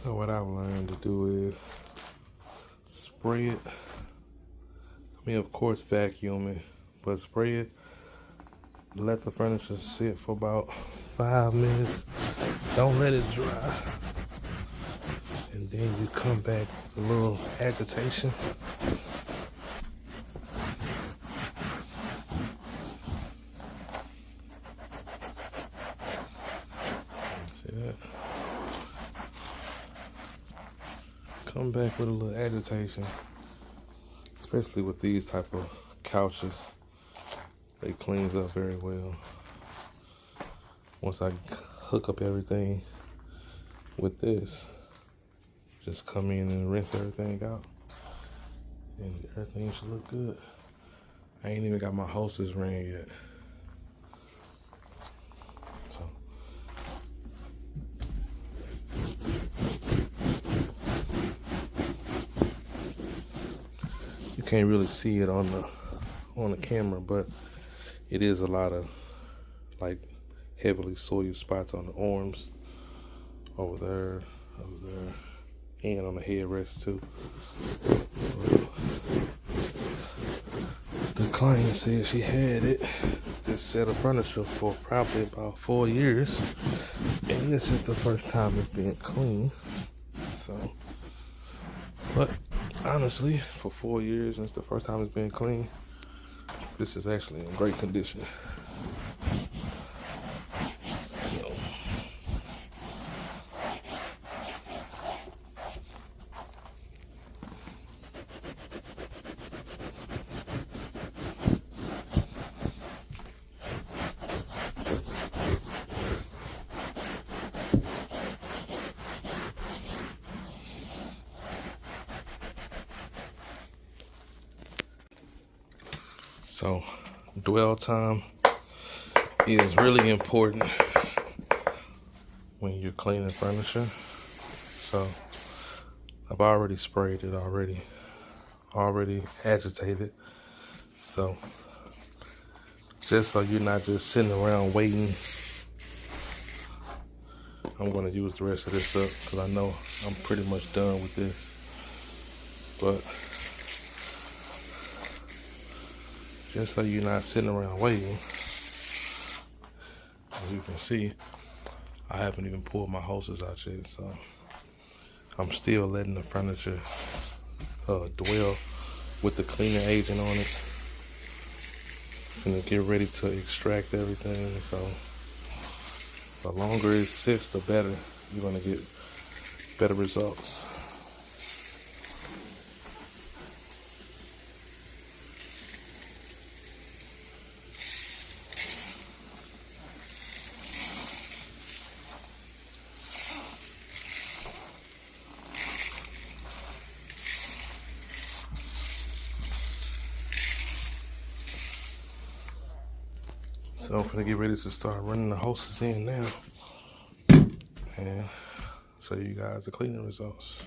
So what I've learned to do is spray it. I mean, of course, vacuum it, but spray it. Let the furniture sit for about 5 minutes. Don't let it dry. And then you come back with a little agitation. See that? Come back with a little agitation, especially with these type of couches. They cleans up very well. Once I hook up everything with this, just come in and rinse everything out, and everything should look good. I ain't even got my hostess ring yet. So you can't really see it on the camera, but it is a lot of like heavily soiled spots on the arms, over there, and on the headrest too. The client said she had this set of furniture for probably about 4 years, and this is the first time it's being cleaned. So, but honestly, for 4 years and it's the first time it's been cleaned, this is actually in great condition. So dwell time is really important when you're cleaning furniture. So I've already sprayed it already agitated. So just so you're not just sitting around waiting, I'm gonna use the rest of this up because I know I'm pretty much done with this. But just so you're not sitting around waiting, as you can see, I haven't even pulled my hoses out yet, so I'm still letting the furniture dwell with the cleaning agent on it. And get ready to extract everything. So the longer it sits, the better you're gonna get better results. So I'm gonna get ready to start running the hoses in now and show you guys the cleaning results.